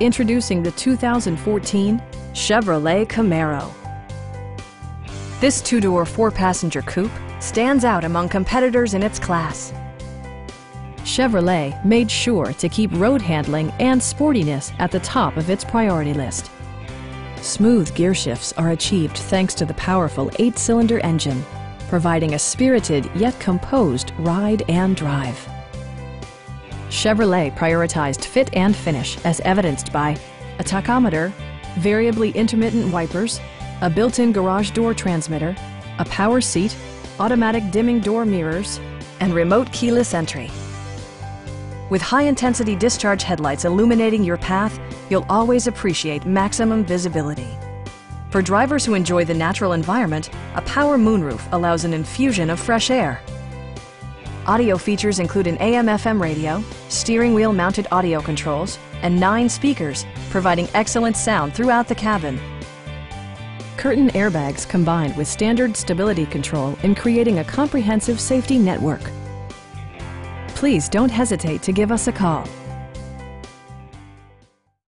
Introducing the 2014 Chevrolet Camaro. This two-door, four-passenger coupe stands out among competitors in its class. Chevrolet made sure to keep road handling and sportiness at the top of its priority list. Smooth gear shifts are achieved thanks to the powerful 8-cylinder engine, providing a spirited yet composed ride and drive. Chevrolet prioritized fit and finish as evidenced by a tachometer, variably intermittent wipers, a built-in garage door transmitter, a power seat, automatic dimming door mirrors, and remote keyless entry. With high-intensity discharge headlights illuminating your path, you'll always appreciate maximum visibility. For drivers who enjoy the natural environment, a power moonroof allows an infusion of fresh air. Audio features include an AM/FM radio, steering wheel mounted audio controls, and 9 speakers, providing excellent sound throughout the cabin. Curtain airbags combined with standard stability control in creating a comprehensive safety network. Please don't hesitate to give us a call.